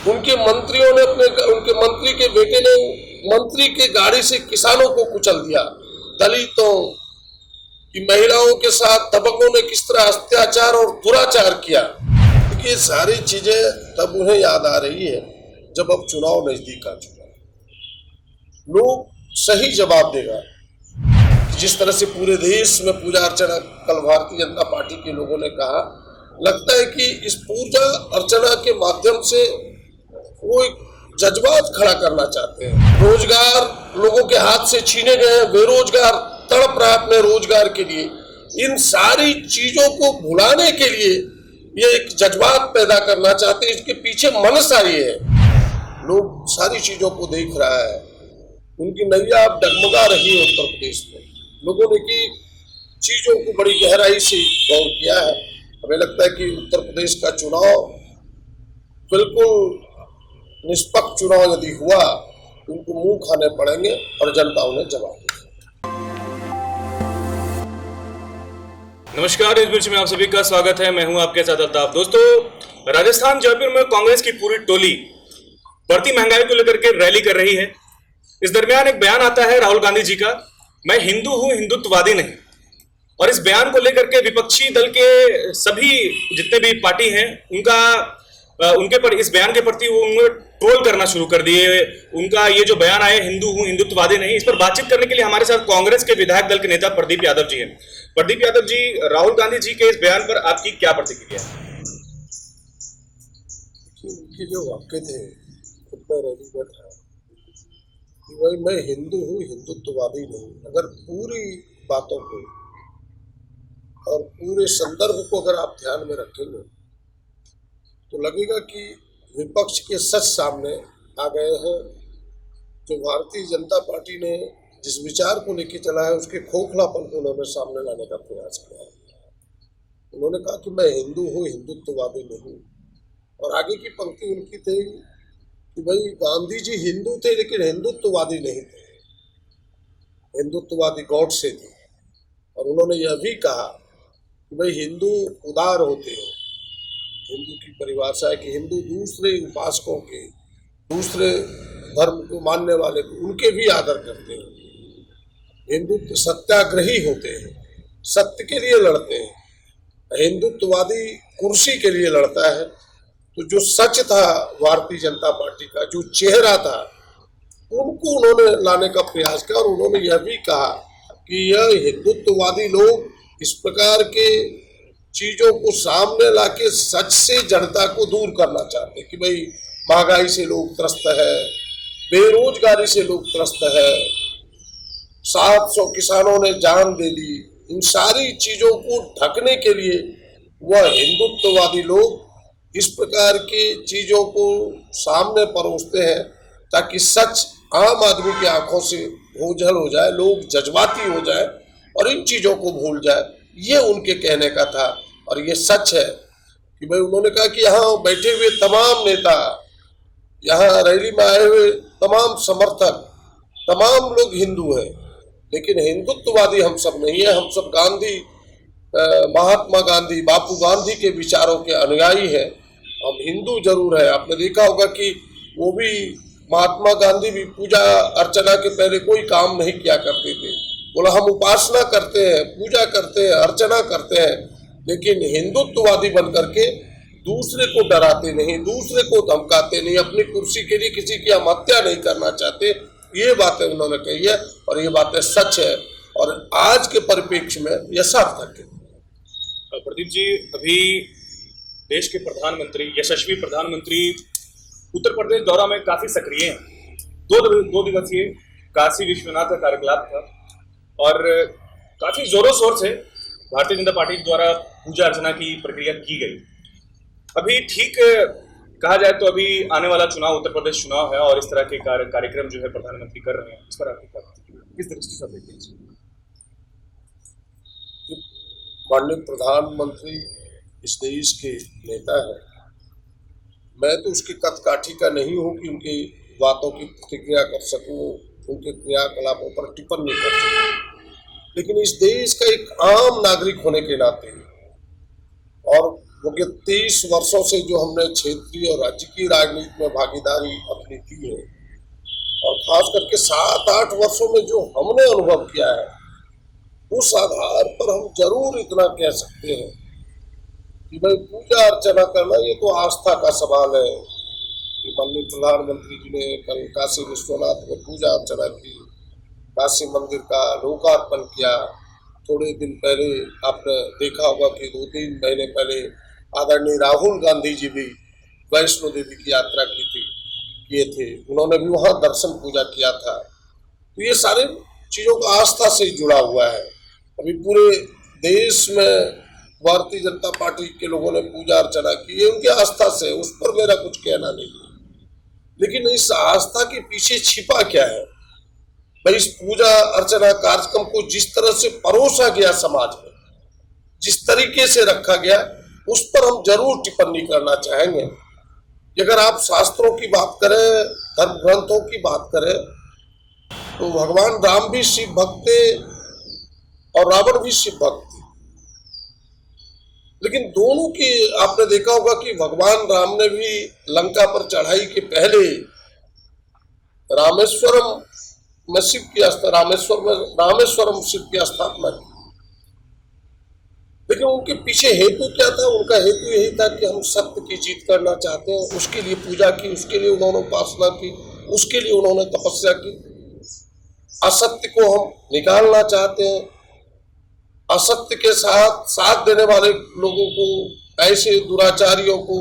उनके मंत्रियों ने उनके मंत्री के बेटे ने मंत्री के गाड़ी से किसानों को कुचल दिया, दलितों की महिलाओं के साथ दबंगों ने किस तरह अत्याचार और दुराचार किया। ये सारी चीजें तब उन्हें याद आ रही है जब अब चुनाव नजदीक आ चुका है। लोग सही जवाब देगा। जिस तरह से पूरे देश में पूजा अर्चना कल भारतीय जनता पार्टी के लोगों ने कहा, लगता है कि इस पूजा अर्चना के माध्यम से वो एक जज्बात खड़ा करना चाहते हैं। रोजगार लोगों के हाथ से छीने गए हैं, बेरोजगार तड़प रहा है अपने रोजगार के लिए। इन सारी चीजों को भुलाने के लिए ये एक जज्बात पैदा करना चाहते हैं। इसके पीछे मनसा ये है। लोग सारी चीजों को देख रहा है, उनकी नैया अब डगमगा रही है उत्तर प्रदेश में। लोगों ने की चीजों को बड़ी गहराई से गौर किया है। हमें लगता है कि उत्तर प्रदेश का चुनाव बिल्कुल निष्पक्ष चुनाव यदि हुआ तो उनको मुंह खाने पड़ेंगे और जनता उन्हें जवाब देगी। नमस्कार, इस बीच में आप सभी का स्वागत है। मैं हूं आपके साथ अल्ताफ। दोस्तों, राजस्थान जयपुर में कांग्रेस की पूरी टोली बढ़ती महंगाई को लेकर के रैली कर रही है। इस दरमियान एक बयान आता है राहुल गांधी जी का, मैं हिंदू हूं, हिंदुत्ववादी नहीं। और इस बयान को लेकर के विपक्षी दल के सभी जितने भी पार्टी हैं उनके पर इस बयान के प्रति वो ट्रोल करना शुरू कर दिए। उनका ये जो बयान आया, हिंदू हूं, हिंदुत्ववादी नहीं, इस पर बातचीत करने के लिए हमारे साथ कांग्रेस के विधायक दल के नेता प्रदीप यादव जी हैं। प्रदीप यादव जी, राहुल गांधी जी के इस बयान पर आपकी क्या प्रतिक्रिया है? उनके जो वाक्य थे उतना रैली में था कि भाई मैं हिंदू हूँ, हिंदुत्ववादी नहीं। अगर पूरी बातों को और पूरे संदर्भ को अगर आप ध्यान में रखेंगे तो लगेगा कि विपक्ष के सच सामने आ गए हैं। जो भारतीय जनता पार्टी ने जिस विचार को लेकर चला है उसके खोखलापन को उन्होंने सामने लाने का प्रयास किया है। उन्होंने कहा कि मैं हिंदू हूँ, हिंदुत्ववादी नहीं। और आगे की पंक्ति उनकी थी कि भाई गांधी जी हिंदू थे लेकिन हिंदुत्ववादी नहीं थे, हिंदुत्ववादी गॉडसे थे। और उन्होंने यह भी कहा कि भाई हिंदू उदार होते हैं। हिंदू की परिभाषा है कि हिंदू दूसरे उपासकों के, दूसरे धर्म को मानने वाले को, उनके भी आदर करते हैं। हिंदू सत्याग्रही होते हैं, सत्य के लिए लड़ते हैं। हिंदुत्ववादी कुर्सी के लिए लड़ता है। तो जो सच था भारतीय जनता पार्टी का, जो चेहरा था, उनको उन्होंने लाने का प्रयास किया। और उन्होंने यह भी कहा कि यह हिंदुत्ववादी लोग इस प्रकार के चीजों को सामने लाके सच से जनता को दूर करना चाहते कि भाई महंगाई से लोग त्रस्त है, बेरोजगारी से लोग त्रस्त है, 700 किसानों ने जान दे दी। इन सारी चीजों को ढकने के लिए वह हिंदुत्ववादी लोग इस प्रकार की चीजों को सामने परोसते हैं ताकि सच आम आदमी की आंखों से ओझल हो जाए, लोग जज्बाती हो जाए और इन चीजों को भूल जाए। ये उनके कहने का था और ये सच है कि भाई उन्होंने कहा कि यहाँ बैठे हुए तमाम नेता, यहाँ रैली में आए हुए तमाम समर्थक, तमाम लोग हिंदू हैं लेकिन हिंदुत्ववादी हम सब नहीं है। हम सब गांधी, महात्मा गांधी, बापू गांधी के विचारों के अनुयायी हैं। हम हिंदू जरूर है। आपने देखा होगा कि वो भी, महात्मा गांधी भी पूजा अर्चना के पहले कोई काम नहीं किया करते थे। बोला हम उपासना करते हैं, पूजा करते हैं, अर्चना करते हैं, लेकिन हिंदुत्ववादी बन करके दूसरे को डराते नहीं, दूसरे को धमकाते नहीं, अपनी कुर्सी के लिए किसी की हम हत्या नहीं करना चाहते। ये बातें उन्होंने कही है और ये बातें सच है और आज के परिप्रेक्ष्य में यह सार्थक है। प्रदीप जी, अभी देश के प्रधानमंत्री, यशस्वी प्रधानमंत्री उत्तर प्रदेश दौरा में काफी सक्रिय हैं। दो दिवसीय काशी विश्वनाथ का कार्यकलाप था और काफी जोरों शोर से भारतीय जनता पार्टी द्वारा पूजा अर्चना की प्रक्रिया की गई। अभी ठीक कहा जाए तो अभी आने वाला चुनाव, उत्तर प्रदेश चुनाव है और इस तरह के कार्यक्रम जो है प्रधानमंत्री कर रहे हैं, इस पर आपकी किस दृष्टि से देखते हैं? माननीय प्रधानमंत्री इस देश के नेता है। मैं तो उसकी कदकाठी का नहीं हूँ कि उनकी बातों की प्रतिक्रिया कर सकूँ, उनके क्रियाकलापों पर टिप्पणी कर सकूँ, लेकिन इस देश का एक आम नागरिक होने के नाते और क्योंकि 30 वर्षों से जो हमने क्षेत्रीय और राज्य की राजनीति में भागीदारी अपनी की है और खास करके 7-8 वर्षों में जो हमने अनुभव किया है, उस आधार पर हम जरूर इतना कह सकते हैं कि भाई पूजा अर्चना करना ये तो आस्था का सवाल है। माननीय प्रधानमंत्री जी ने कल काशी विश्वनाथ में पूजा अर्चना की, काशी मंदिर का लोकार्पण किया। थोड़े दिन पहले आपने देखा होगा कि 2-3 महीने पहले आदरणीय राहुल गांधी जी भी वैष्णो देवी की यात्रा किए थे, उन्होंने भी वहां दर्शन पूजा किया था। तो ये सारे चीजों का आस्था से जुड़ा हुआ है। अभी पूरे देश में भारतीय जनता पार्टी के लोगों ने पूजा अर्चना की, ये उनकी आस्था से, उस पर मेरा कुछ कहना नहीं है। लेकिन इस आस्था के पीछे छिपा क्या है? भाई इस पूजा अर्चना कार्यक्रम को जिस तरह से परोसा गया समाज में, जिस तरीके से रखा गया, उस पर हम जरूर टिप्पणी करना चाहेंगे। अगर आप शास्त्रों की बात करें, धर्म ग्रंथों की बात करें, तो भगवान राम भी शिव भक्त थे और रावण भी शिव भक्त थे। लेकिन दोनों की आपने देखा होगा कि भगवान राम ने भी लंका पर चढ़ाई के पहले रामेश्वरम में शिव की रामेश्वरम शिव की स्थापना की। लेकिन उनके पीछे हेतु क्या था? उनका हेतु यही था कि हम सत्य की जीत करना चाहते हैं। उसके लिए पूजा की, उसके लिए उन्होंने उपासना की, उसके लिए उन्होंने तपस्या की। असत्य को हम निकालना चाहते हैं। असत्य के साथ देने वाले लोगों को, ऐसे दुराचारियों को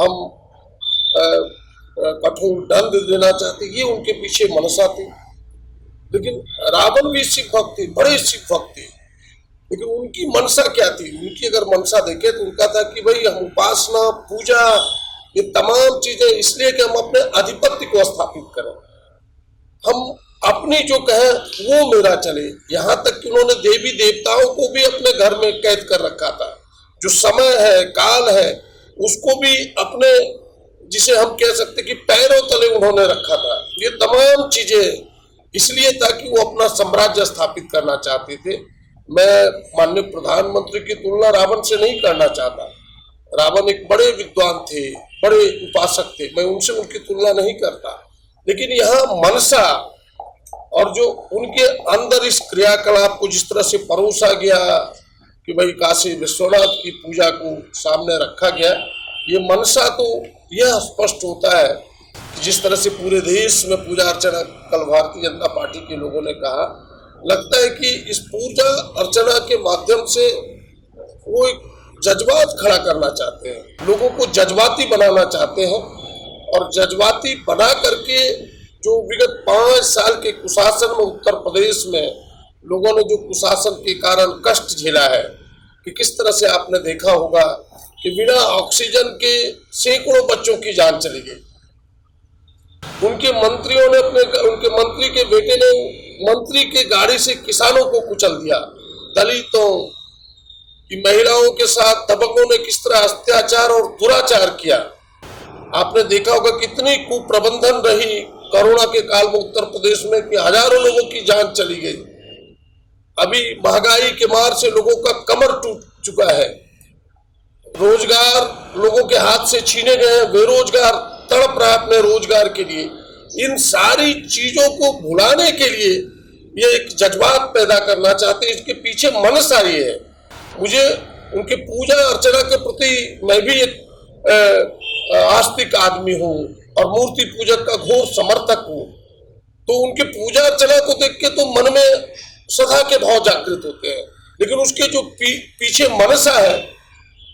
हम कठोर दंड देना चाहते, ये उनके पीछे मनसा थी। लेकिन रावण भी शिव भक्त थे, बड़े शिव भक्त थे। लेकिन उनकी मनसा क्या थी? उनकी अगर मनसा देखे तो उनका था कि भाई हम उपासना, पूजा, ये तमाम चीजें इसलिए कि हम अपने आधिपत्य को स्थापित करें, हम अपनी जो कहे वो मेरा चले। यहाँ तक कि उन्होंने देवी देवताओं को भी अपने घर में कैद कर रखा था। जो समय है, काल है, उसको भी अपने, जिसे हम कह सकते कि पैरों तले उन्होंने रखा था। ये तमाम चीजें इसलिए था कि वो अपना साम्राज्य स्थापित करना चाहते थे। मैं माननीय प्रधानमंत्री की तुलना रावण से नहीं करना चाहता। रावण एक बड़े विद्वान थे, बड़े उपासक थे, मैं उनसे उनकी तुलना नहीं करता। लेकिन यहाँ मनसा और जो उनके अंदर इस क्रियाकलाप को जिस तरह से परोसा गया कि भाई काशी विश्वनाथ की पूजा को सामने रखा गया, ये मनसा तो यह स्पष्ट होता है कि जिस तरह से पूरे देश में पूजा अर्चना कल भारतीय जनता पार्टी के लोगों ने कहा, लगता है कि इस पूजा अर्चना के माध्यम से वो एक जज्बात खड़ा करना चाहते हैं, लोगों को जज्बाती बनाना चाहते हैं। और जज्बाती बना करके जो विगत 5 साल के कुशासन में उत्तर प्रदेश में लोगों ने जो कुशासन के कारण कष्ट झेला है, कि किस तरह से आपने देखा होगा कि बिना ऑक्सीजन के सैकड़ों बच्चों की जान चली गई। उनके मंत्रियों ने उनके मंत्री के बेटे ने मंत्री के गाड़ी से किसानों को कुचल दिया। दलितों की, महिलाओं के साथ दबंगों ने किस तरह अत्याचार और दुराचार किया। आपने देखा होगा कितनी कुप्रबंधन रही कोरोना के काल में उत्तर प्रदेश में कि हजारों लोगों की जान चली गई। अभी महंगाई के मार से लोगों का कमर टूट चुका है, रोजगार लोगों के हाथ से छीने गए हैं, बेरोजगार तड़प रहा है अपने रोजगार के लिए। इन सारी चीजों को भुलाने के लिए ये एक जज्बात पैदा करना चाहते हैं। इसके पीछे मनसा ये है। मुझे उनके पूजा अर्चना के प्रति, मैं भी एक आस्तिक आदमी हूँ और मूर्ति पूजक का घोर समर्थक हूँ, तो उनके पूजा अर्चना को देख के तो मन में सदा के भाव जागृत होते हैं। लेकिन उसके जो पीछे मनसा है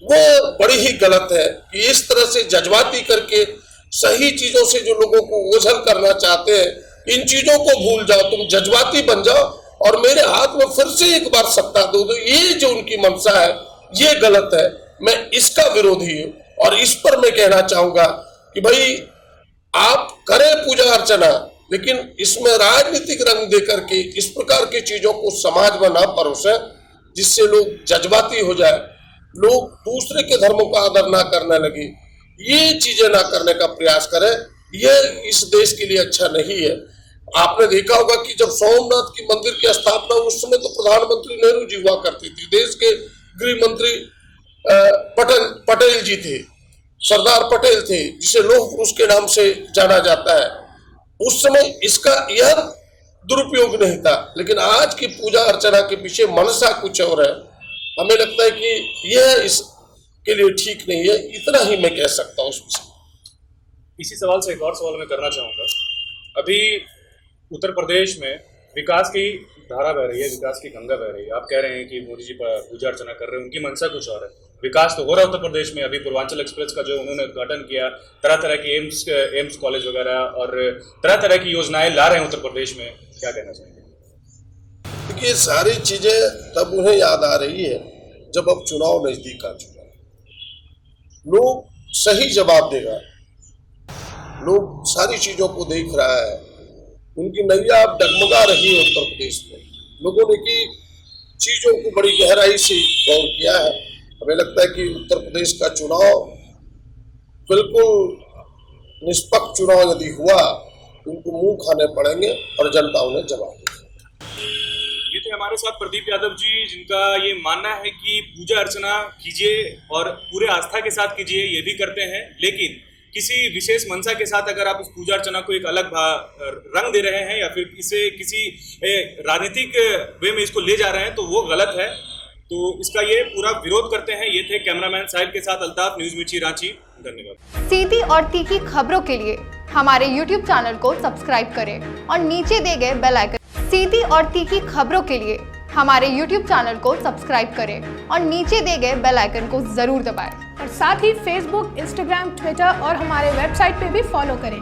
वो बड़ी ही गलत है कि इस तरह से जज्बाती करके सही चीजों से जो लोगों को ओझल करना चाहते हैं, इन चीजों को भूल जाओ, तुम जज्बाती बन जाओ और मेरे हाथ में फिर से एक बार सत्ता दो। ये जो उनकी मनसा है ये गलत है। मैं इसका विरोधी हूँ और इस पर मैं कहना चाहूंगा कि भाई आप करें पूजा अर्चना, लेकिन इसमें राजनीतिक रंग देकर के इस प्रकार की चीजों को समाज में ना परोसे जिससे लोग जज्बाती हो जाए, लोग दूसरे के धर्मों का आदर ना करने लगे। ये चीजें ना करने का प्रयास करें, ये इस देश के लिए अच्छा नहीं है। आपने देखा होगा कि जब सोमनाथ की मंदिर की स्थापना उस समय तो प्रधानमंत्री नेहरू जी हुआ करते थे, देश के गृह मंत्री पटेल जी थे, सरदार पटेल थे, जिसे लौह पुरुष के नाम से जाना जाता है। उस समय इसका यह दुरुपयोग नहीं था, लेकिन आज की पूजा अर्चना के पीछे मनसा कुछ और है। हमें लगता है कि यह इसके लिए ठीक नहीं है। इतना ही मैं कह सकता हूँ उस विषय। इसी सवाल से एक और सवाल मैं करना चाहूँगा। अभी उत्तर प्रदेश में विकास की धारा बह रही है, विकास की गंगा बह रही है। आप कह रहे हैं कि मोदी जी पूजा अर्चना कर रहे हैं, उनकी मनसा कुछ और है। विकास तो हो रहा है उत्तर प्रदेश में। अभी पूर्वांचल एक्सप्रेस का जो उन्होंने उद्घाटन किया, तरह तरह की एम्स कॉलेज वगैरह और तरह तरह की योजनाएं ला रहे हैं उत्तर प्रदेश में। क्या कहना चाहेंगे? देखिए, सारी चीजें तब उन्हें याद आ रही है जब अब चुनाव नजदीक आ चुका है। लोग सही जवाब देगा, लोग सारी चीजों को देख रहा है। उनकी नैया अब डगमगा रही है उत्तर प्रदेश में। लोगों ने की चीजों को बड़ी गहराई से गौर किया है। हमें लगता है कि उत्तर प्रदेश का चुनाव बिल्कुल निष्पक्ष चुनाव यदि हुआ, उनको मुंह खाने पड़ेंगे और जनता उन्हें जवाब देगी। ये थे हमारे साथ प्रदीप यादव जी, जिनका ये मानना है कि पूजा अर्चना कीजिए और पूरे आस्था के साथ कीजिए, ये भी करते हैं, लेकिन किसी विशेष मनसा के साथ अगर आप उस पूजा अर्चना को एक अलग रंग दे रहे हैं या फिर इसे किसी राजनीतिक वे में इसको ले जा रहे हैं तो वो गलत है। तो इसका ये पूरा विरोध करते हैं। ये थे कैमरामैन साहिल के साथ अल्ताफ, न्यूज़ मिर्ची रांची। धन्यवाद। सीधी और तीखी खबरों के लिए हमारे YouTube चैनल को सब्सक्राइब करें और नीचे दिए गए बेल आइकन। सीधी और तीखी खबरों के लिए हमारे YouTube चैनल को सब्सक्राइब करें और नीचे दिए गए बेल आइकन को जरूर दबाएं। और साथ ही Facebook, Instagram, Twitter और हमारे वेबसाइट पे भी फॉलो करें।